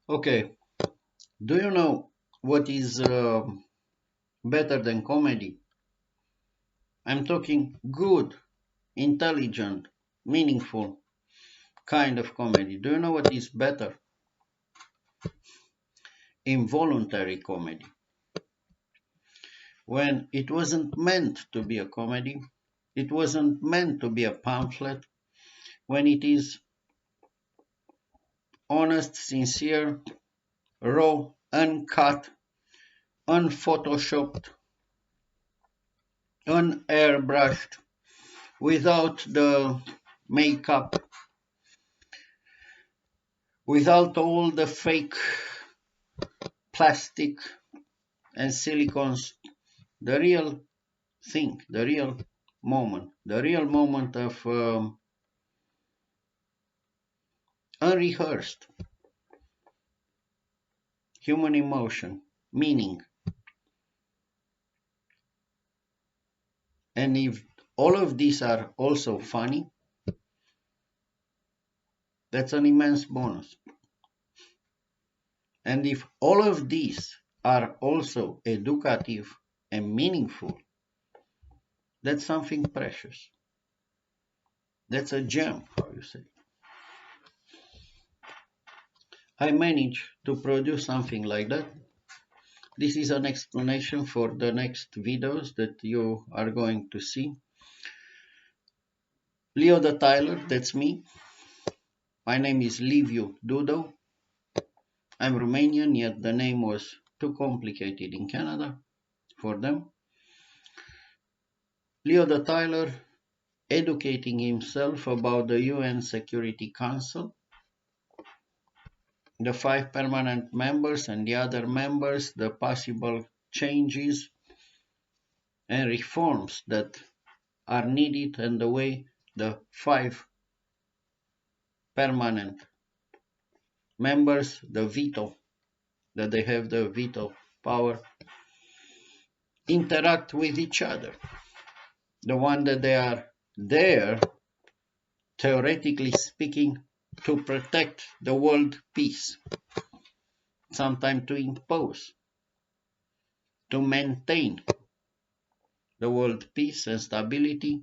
Okay, do you know what is better than comedy? I'm talking good, intelligent, meaningful kind of comedy. Do you know what is better? Involuntary comedy. When it wasn't meant to be a comedy, it wasn't meant to be a pamphlet, when it is honest, sincere, raw, uncut, unphotoshopped, unairbrushed, without the makeup, without all the fake plastic and silicons, the real thing, the real moment of unrehearsed human emotion, meaning. And if all of these are also funny, that's an immense bonus. And if all of these are also educative and meaningful, that's something precious. That's a gem, how you say. I managed to produce something like that. This is an explanation for the next videos that you are going to see. Leo the Tyler, that's me. My name is Liviu Dudo. I'm Romanian, yet the name was too complicated in Canada for them. Leo the Tyler educating himself about the UN Security Council, the 5 permanent members and the other members, the possible changes and reforms that are needed, and the way the 5 permanent members, the veto, that they have the veto power, interact with each other. The one that they are there, theoretically speaking, to protect the world peace, sometimes to impose, to maintain the world peace and stability,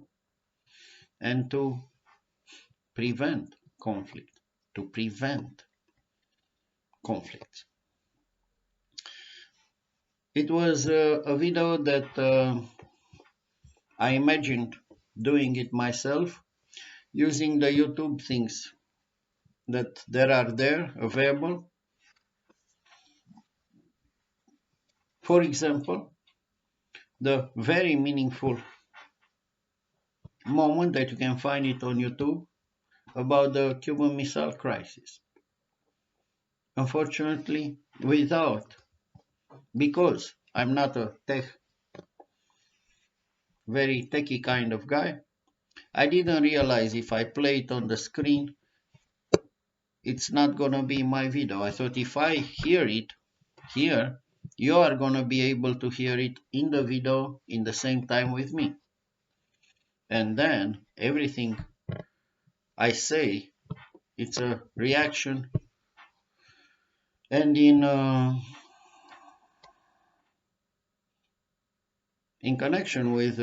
and to prevent conflict, to prevent conflict. It was a video that I imagined doing it myself using the YouTube things that there are there available. For example, the very meaningful moment that you can find it on YouTube about the Cuban Missile Crisis. Unfortunately, because I'm not a very techy kind of guy, I didn't realize if I play it on the screen, it's not gonna be my video. I thought if I hear it here, you are gonna be able to hear it in the video in the same time with me. And then everything I say, it's a reaction, and in connection with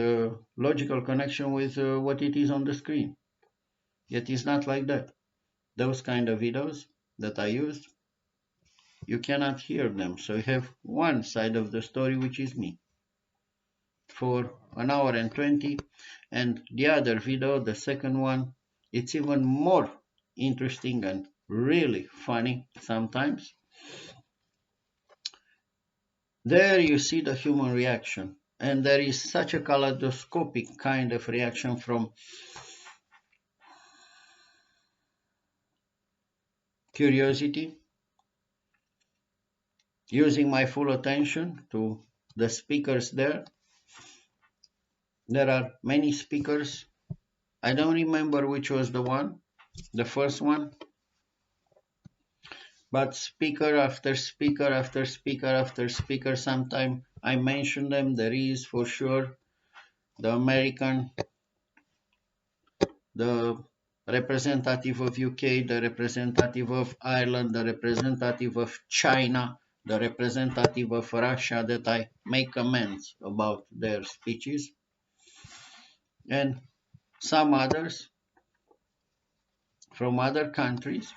logical connection with what it is on the screen. Yet it's not like that. Those kind of videos that I used, you cannot hear them. So you have one side of the story, which is me, for an hour and 20, and the other video, the second one, it's even more interesting and really funny sometimes. There you see the human reaction, and there is such a kaleidoscopic kind of reaction from curiosity, using my full attention to the speakers there. There are many speakers. I don't remember which was the one, the first one, but speaker after speaker after speaker after speaker, sometime I mention them. There is for sure the American, the representative of UK, the representative of Ireland, the representative of China, the representative of Russia, that I make comments about their speeches, and some others from other countries.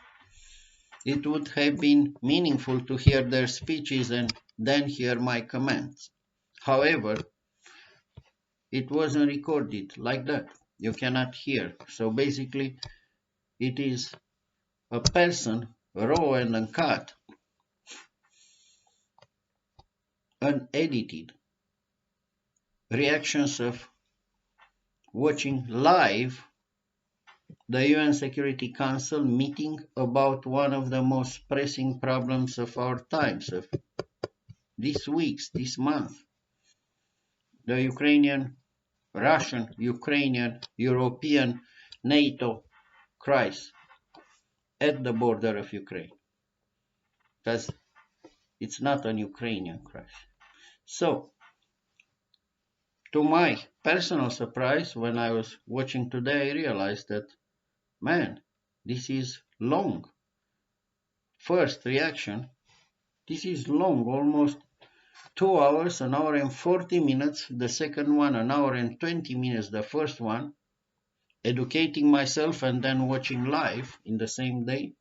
It would have been meaningful to hear their speeches and then hear my comments. However, it wasn't recorded like that. You cannot hear. So basically, it is a person, raw and uncut, unedited reactions of watching live the UN Security Council meeting about one of the most pressing problems of our times, of these weeks, this month, the Ukrainian, Russian, Ukrainian, European, NATO crisis at the border of Ukraine, because it's not an Ukrainian crisis. So, to my personal surprise, when I was watching today, I realized that, man, this is long. First reaction, this is long, almost 2 hours, an hour and 40 minutes. The second one, an hour and 20 minutes, the first one. Educating myself and then watching live in the same day.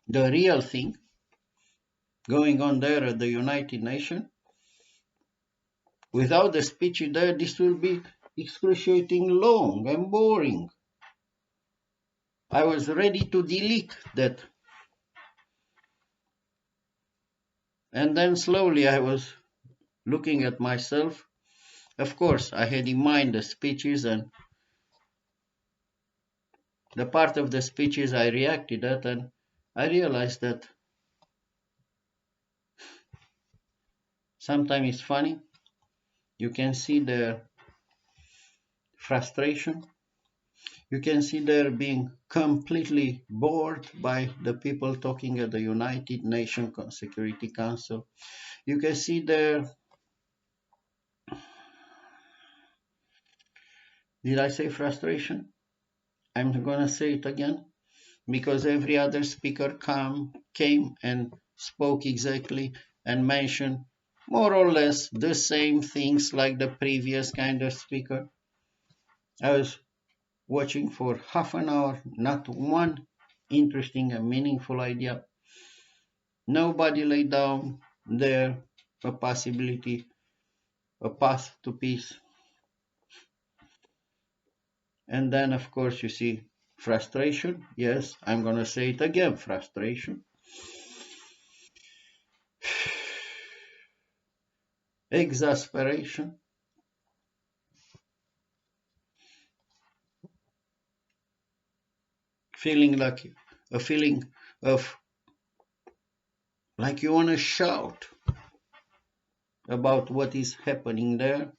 The real thing going on there at the United Nations. Without the speech there, this will be excruciating long and boring. I was ready to delete that. And then slowly I was looking at myself. Of course, I had in mind the speeches, and the part of the speeches I reacted at, and I realized that sometimes it's funny. You can see their frustration. You can see they're being completely bored by the people talking at the United Nations Security Council. You can see their, did I say frustration? I'm going to say it again, because every other speaker came and spoke exactly and mentioned more or less the same things like the previous kind of speaker. I was watching for half an hour, not one interesting and meaningful idea. Nobody laid down there a possibility, a path to peace. And then, of course, you see frustration. Yes, I'm going to say it again, frustration. Exasperation. Feeling of like you want to shout about what is happening there.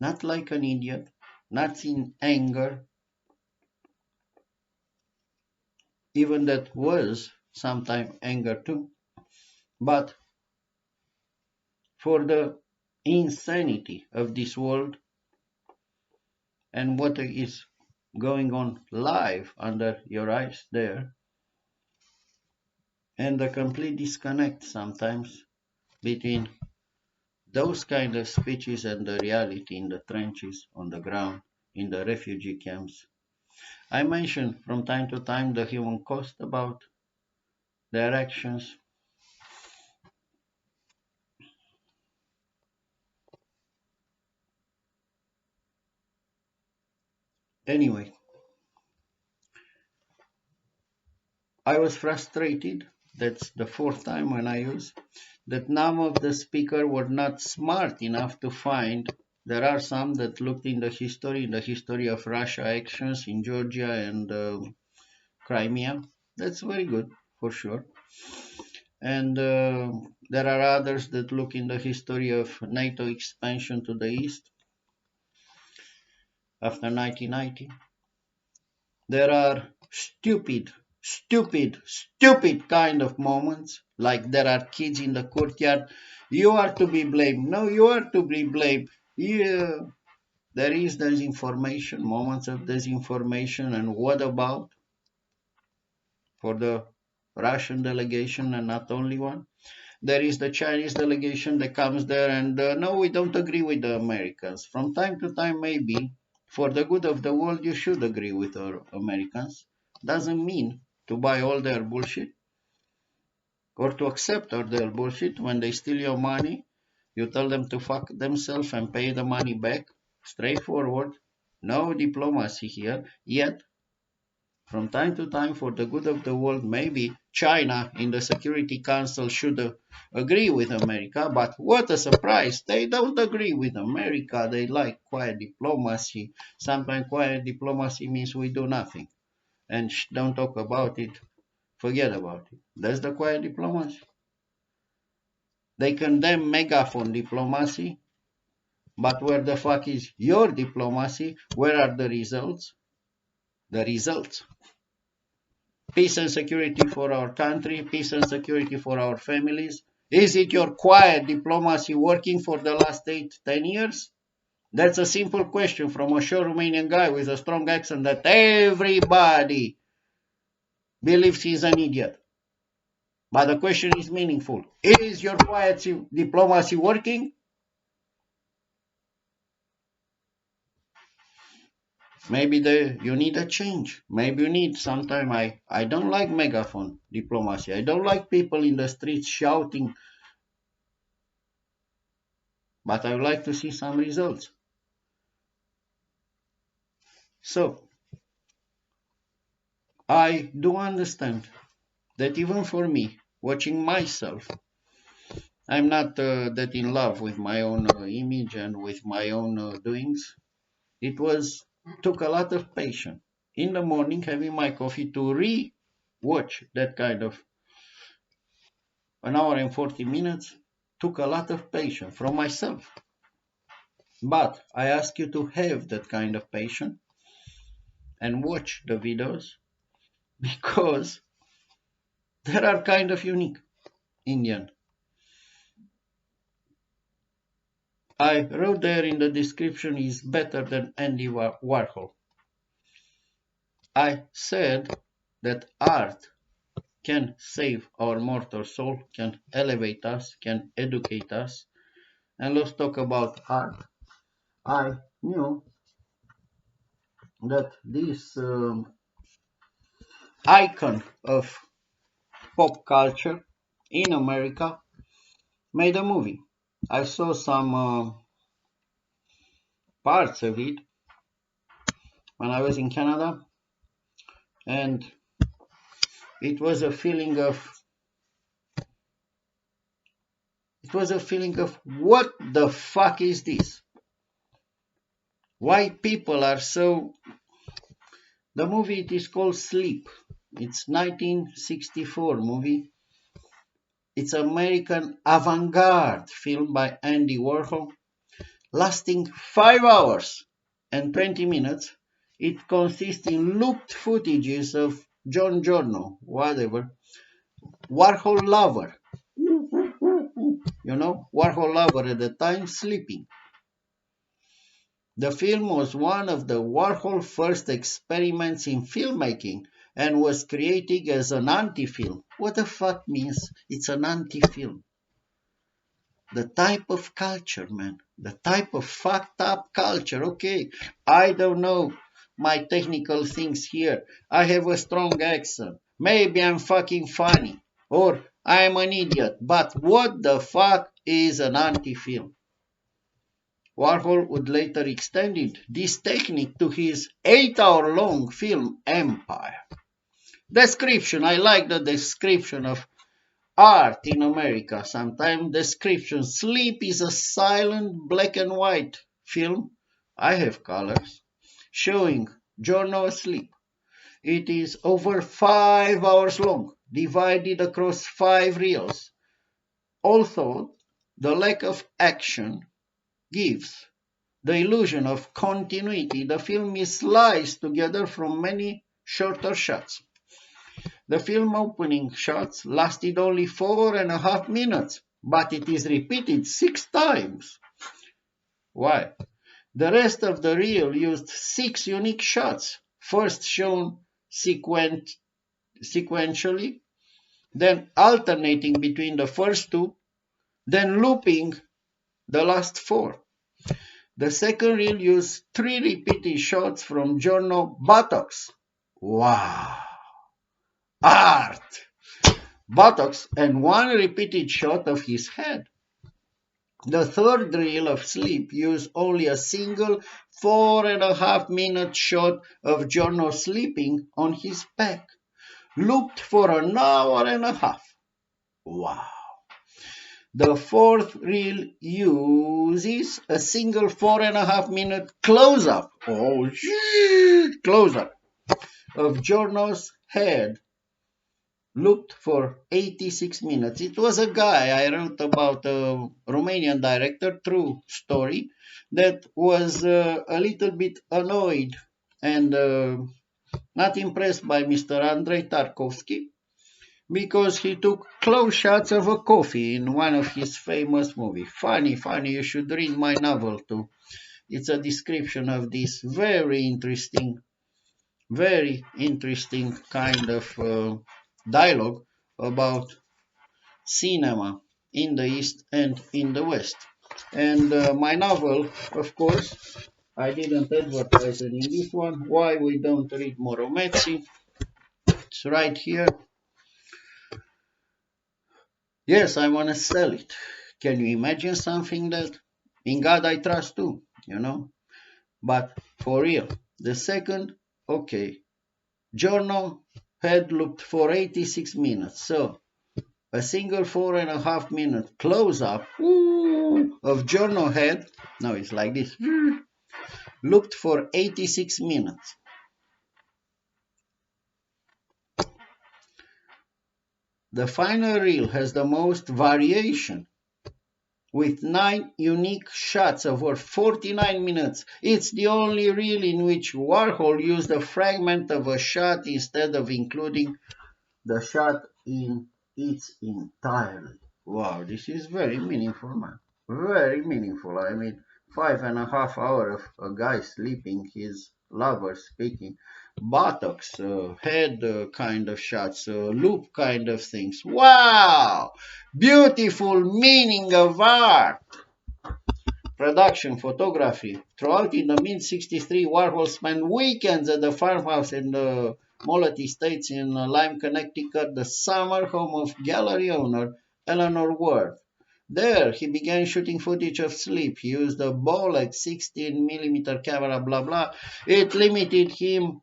Not like an idiot, not in anger. Even that was sometimes anger too. But for the insanity of this world and what is going on live under your eyes there, and the complete disconnect sometimes between those kind of speeches and the reality in the trenches, on the ground, in the refugee camps. I mention from time to time the human cost about their actions. Anyway, I was frustrated, that's the fourth time when I use, that none of the speakers were not smart enough to find. There are some that looked in the history of Russia actions in Georgia and Crimea. That's very good, for sure. And there are others that look in the history of NATO expansion to the east after 1990. There are stupid kind of moments, like there are kids in the courtyard. You are to be blamed. No, you are to be blamed. Yeah. There is disinformation, moments of disinformation, and what about for the Russian delegation and not only one? There is the Chinese delegation that comes there and no, we don't agree with the Americans. From time to time, maybe for the good of the world, you should agree with the Americans. Doesn't mean to buy all their bullshit or to accept all their bullshit. When they steal your money, you tell them to fuck themselves and pay the money back. Straightforward. No diplomacy here. Yet, from time to time, for the good of the world, maybe China in the Security Council should agree with America. But what a surprise! They don't agree with America. They like quiet diplomacy. Sometimes quiet diplomacy means we do nothing and don't talk about it. Forget about it. That's the quiet diplomacy. They condemn megaphone diplomacy, but where the fuck is your diplomacy? Where are the results? The results. Peace and security for our country, peace and security for our families. Is it your quiet diplomacy working for the last 8-10 years? That's a simple question from a sure Romanian guy with a strong accent that everybody believes he's an idiot. But the question is meaningful. Is your quiet diplomacy working? Maybe you need a change. Maybe you need sometime. I don't like megaphone diplomacy. I don't like people in the streets shouting, but I would like to see some results. So I do understand that even for me, watching myself, I'm not that in love with my own image and with my own doings. It took a lot of patience. In the morning, having my coffee to re-watch that kind of an hour and 40 minutes took a lot of patience from myself. But I ask you to have that kind of patience and watch the videos because they are kind of unique Indian. I wrote there in the description is better than Andy Warhol. I said that art can save our mortal soul, can elevate us, can educate us. And let's talk about art. I knew that this icon of pop culture in America made a movie. I saw some parts of it when I was in Canada, and it was a feeling of what the fuck is this? Why people are so. The movie it is called Sleep. It's 1964 movie. It's American avant-garde film by Andy Warhol, lasting 5 hours and 20 minutes. It consists in looped footages of John Giorno, whatever, Warhol lover. Warhol lover at the time sleeping. The film was one of the Warhol first experiments in filmmaking and was created as an anti-film. What the fuck means it's an anti-film? The type of culture, man. The type of fucked up culture. Okay, I don't know my technical things here. I have a strong accent. Maybe I'm fucking funny. Or I'm an idiot. But what the fuck is an anti-film? Warhol would later extend this technique to his 8-hour-long film Empire. Description. I like the description of art in America. Sometimes description. Sleep is a silent black and white film. I have colors. Showing Giorno asleep. It is over 5 hours long, divided across 5 reels. Also, the lack of action gives the illusion of continuity. The film is sliced together from many shorter shots. The film opening shots lasted only 4.5 minutes, but it is repeated 6 times. Why? The rest of the reel used 6 unique shots, first shown sequentially, then alternating between the first two, then looping the last 4. The second reel used 3 repeated shots from Giorno buttocks. Wow! Art! Buttocks and 1 repeated shot of his head. The third reel of Sleep used only a single 4.5-minute shot of Giorno sleeping on his back, looped for an hour and a half. Wow! The fourth reel uses a single 4.5-minute close-up, close-up of Giorno's head, looped for 86 minutes. It was a guy I wrote about, a Romanian director, true story, that was a little bit annoyed and not impressed by Mr. Andrei Tarkovsky because he took close shots of a coffee in one of his famous movies. Funny, you should read my novel too. It's a description of this very interesting kind of dialogue about cinema in the East and in the West. And my novel, of course, I didn't advertise it in this one. Why we don't read Moromezzi? It's right here. Yes, I want to sell it. Can you imagine something that? In God I trust too, But for real, the second, okay, Giorno had looped for 86 minutes. So a single 4.5-minute close-up of Giorno head, no, it's like this, looped for 86 minutes. The final reel has the most variation, with 9 unique shots over 49 minutes. It's the only reel in which Warhol used a fragment of a shot instead of including the shot in its entirety. Wow, this is very meaningful, man. Very meaningful. I mean, 5.5 hours of a guy sleeping, his lover speaking, buttocks, head kind of shots, loop kind of things. Wow! Beautiful meaning of art. Production, photography. Throughout in the mid-63, Warhol spent weekends at the farmhouse in the Mollett Estates in Lyme, Connecticut, the summer home of gallery owner Eleanor Worth. There, he began shooting footage of sleep. He used a Bolex 16mm camera, blah, blah. It limited him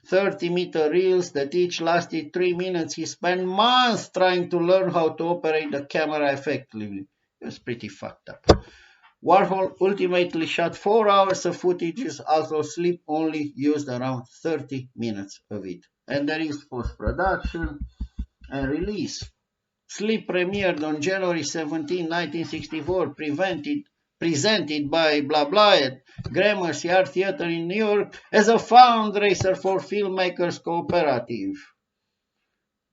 30-meter reels that each lasted 3 minutes. He spent months trying to learn how to operate the camera effectively. It was pretty fucked up. Warhol ultimately shot 4 hours of footage, although Sleep only used around 30 minutes of it. And there is post-production and release. Sleep premiered on January 17, 1964, presented by blah blah at Gramercy Art Theater in New York as a fundraiser for Filmmakers Cooperative.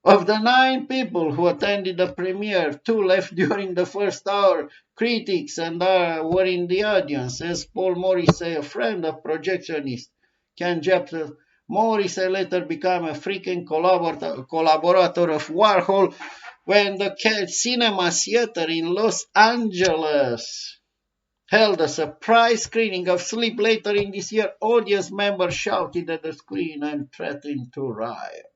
Of the 9 people who attended the premiere, 2 left during the first hour. Critics and were in the audience, as Paul Morrissey, a friend of projectionist Ken Jepsen. Morrissey later became a frequent collaborator of Warhol when the Cinema Theater in Los Angeles held a surprise screening of Sleep later in this year. Audience members shouted at the screen and threatened to riot.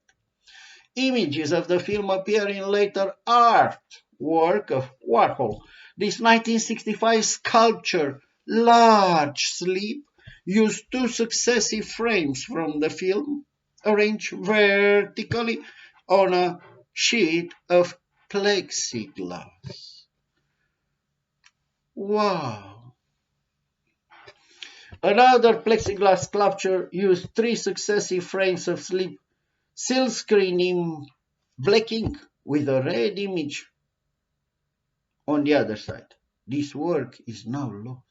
Images of the film appear in later art work of Warhol. This 1965 sculpture, Large Sleep, used 2 successive frames from the film, arranged vertically on a sheet of plexiglass. Wow! Another plexiglass sculpture used 3 successive frames of Sleep, silkscreen in black ink with a red image on the other side. This work is now lost.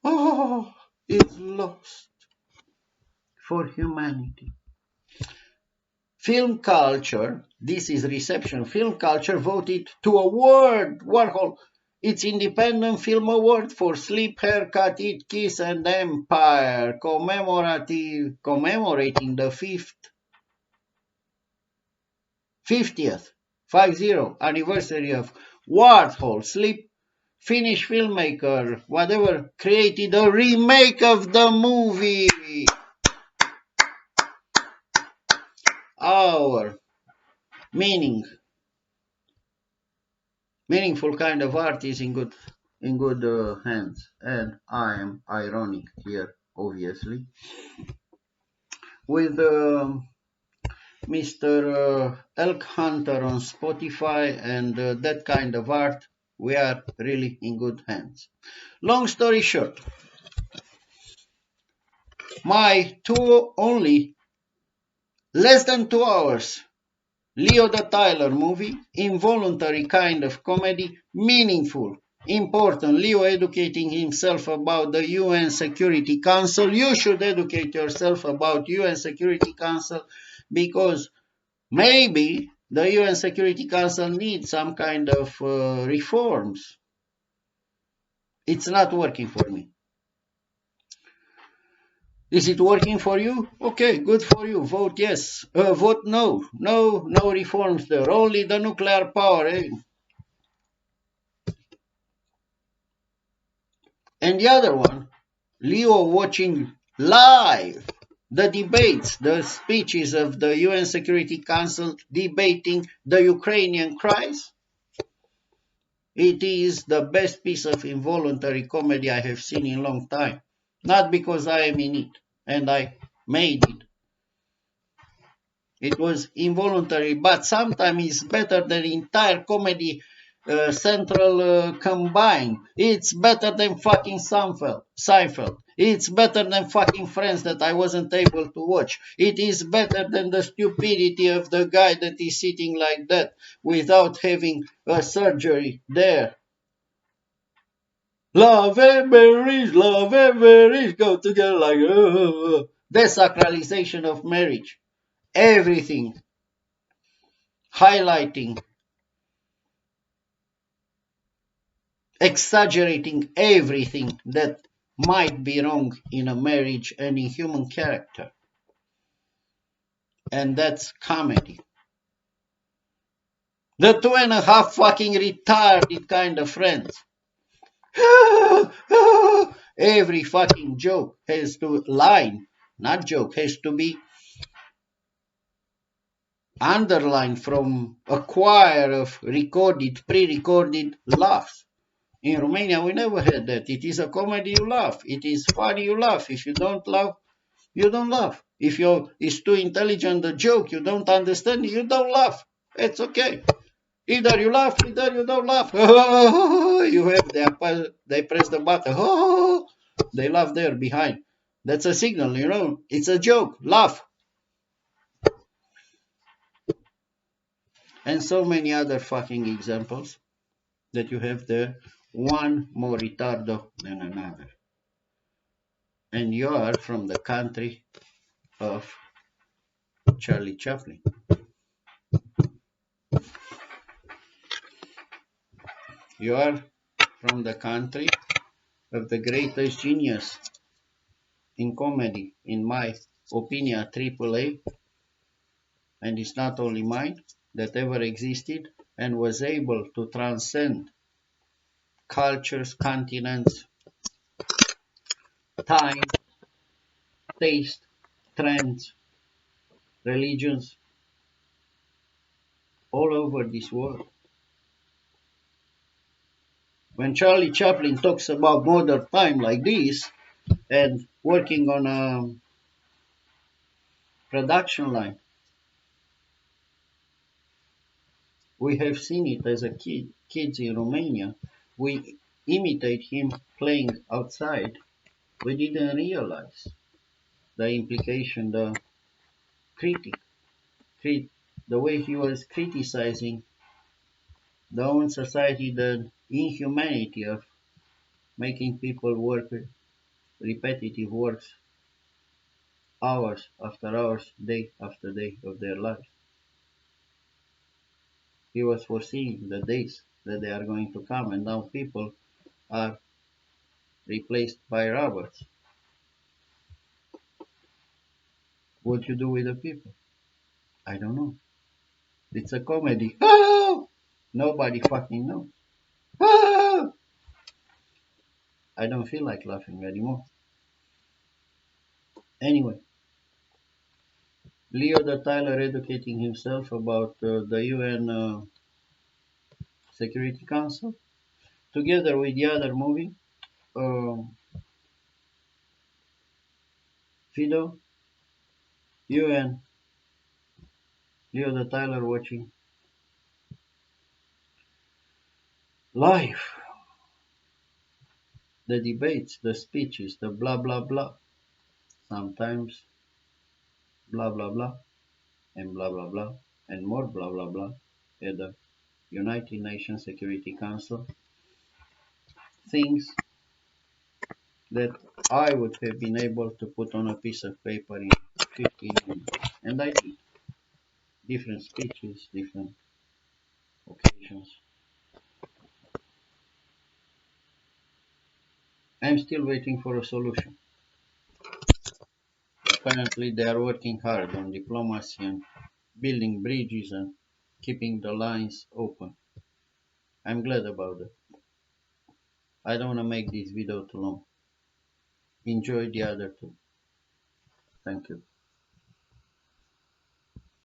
Oh, it's lost for humanity. Film culture, this is reception, film culture voted to award Warhol its Independent Film Award for Sleep, Haircut, Eat, Kiss, and Empire, commemorating the 50th 50 anniversary of Warhol, Sleep, Finnish filmmaker, whatever, created a remake of the movie. Our meaningful kind of art is in good hands, and I am ironic here, obviously, with Mr. Elk Hunter on Spotify and that kind of art. We are really in good hands. Long story short, my only less than 2 hours Leo the Tyler movie, involuntary kind of comedy, meaningful, important. Leo educating himself about the UN Security Council. You should educate yourself about UN Security Council because maybe the UN Security Council needs some kind of reforms. It's not working for me. Is it working for you? Okay, good for you. Vote yes. Vote no. No reforms there. Only the nuclear power. Eh? And the other one, Leo watching live the debates, the speeches of the UN Security Council debating the Ukrainian crisis. It is the best piece of involuntary comedy I have seen in a long time. Not because I am in it and I made it. It was involuntary, but sometimes it's better than entire comedy central combined. It's better than fucking Seinfeld. It's better than fucking Friends that I wasn't able to watch. It is better than the stupidity of the guy that is sitting like that without having a surgery there. Love and marriage go together like desacralization of marriage. Everything highlighting, exaggerating everything that might be wrong in a marriage and in human character. And that's comedy. The 2.5 fucking retarded kind of friends. Every fucking joke has to has to be underlined from a choir of pre-recorded laughs. In Romania, we never had that. It is a comedy, you laugh. It is funny, you laugh. If you don't laugh, you don't laugh. If it's too intelligent a joke, you don't understand, you don't laugh. It's okay. Either you laugh, either you don't laugh. You have they press the button. They laugh there behind. That's a signal, It's a joke. Laugh. And so many other fucking examples that you have there. One more retardo than another. And you are from the country of Charlie Chaplin. You are from the country of the greatest genius in comedy, in my opinion, AAA, and it's not only mine, that ever existed and was able to transcend cultures, continents, time, taste, trends, religions, all over this world. When Charlie Chaplin talks about modern time like this and working on a production line, we have seen it as a kids in Romania. We imitate him playing outside. We didn't realize the implication, the critic, the way he was criticizing the own society, the inhumanity of making people work repetitive works hours after hours, day after day of their lives. He was foreseeing the days that they are going to come, and now people are replaced by robots. What you do with the people? I don't know. It's a comedy. Ah! Nobody fucking knows. Ah! I don't feel like laughing anymore. Anyway, Leo the Tyler educating himself about the UN Security Council, together with the other movie, um, Fido, UN, Leo the Tyler watching live the debates, the speeches, the blah blah blah. Sometimes blah blah blah and blah blah blah and more blah blah blah at the United Nations Security Council. Things that I would have been able to put on a piece of paper in 15 minutes. And I did different speeches, different occasions. I'm still waiting for a solution. Apparently, they are working hard on diplomacy and building bridges and keeping the lines open. I'm glad about it. I don't want to make this video too long. Enjoy the other two. Thank you.